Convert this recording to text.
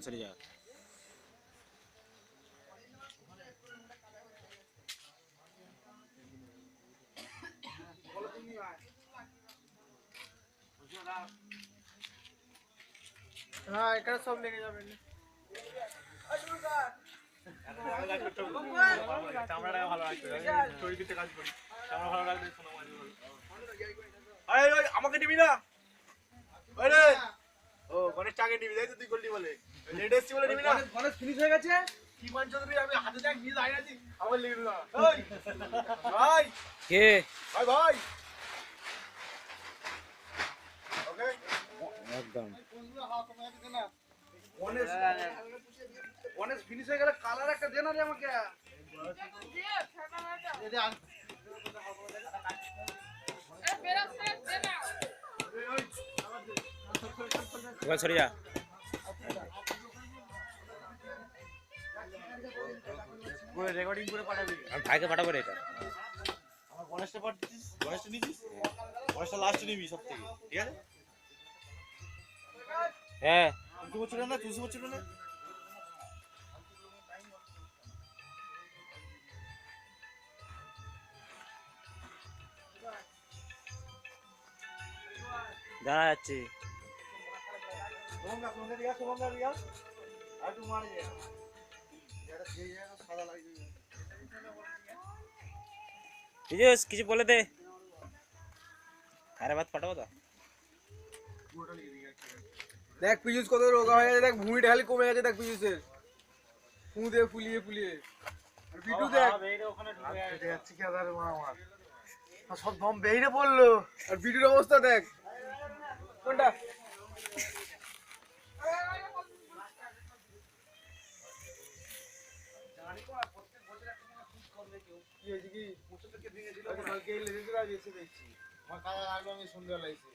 সরে যা। হ্যাঁ এখানে সব লেগে যাবে। আমাকে নিবি না? ও গণেশ চাকে নিবি, তাই তো তুই করলি বলে লেট এসছি বলে নিবি না? গণেশ ফিনিশ হয়ে গেছে। কি মান চৌধুরী, আমি হাতে চাক নিয়ে দাঁড়িয়ে আছি, আমার লেগে না। ওই ভাই কে? ভাই ভাই ওকে একদম গণেশ ফিনিশ হয়ে গেলে কালার একটা দে না রে আমাকে। এবার সরে যা। রেকর্ডিং করে পাঠাবি। আমি ভাইকে পাঠাবো রে এটা। আমার গণেশটা পাঠিয়েছিস, গণেশটা নিয়েছিস, গণেশটা লাস্টে নিবি সব থেকে, ঠিক আছে? হ্যাঁ তুই বলছিল না, তুই বলছিল না? জানা যাচ্ছে। কিছু বলে দে। আরে বাদ পাঠাবো তো। দেখ পিজুস কত রোগা হয়ে গেছে, দেখ ভুঁড়িটা খালি কমে গেছে, দেখ পিজুসের ফুঁ দিয়ে ফুলিয়ে ফুলিয়ে। আর বিটু দেখ সব দম বেরিয়ে পড়লো। আর বিটুর অবস্থা দেখ। কোনটা কি হয়েছে কি? কালকে লেগেছিল, আজ এসে দেখছি আমার কাদা লাগবে, আমি সন্ধ্যা লাগছে।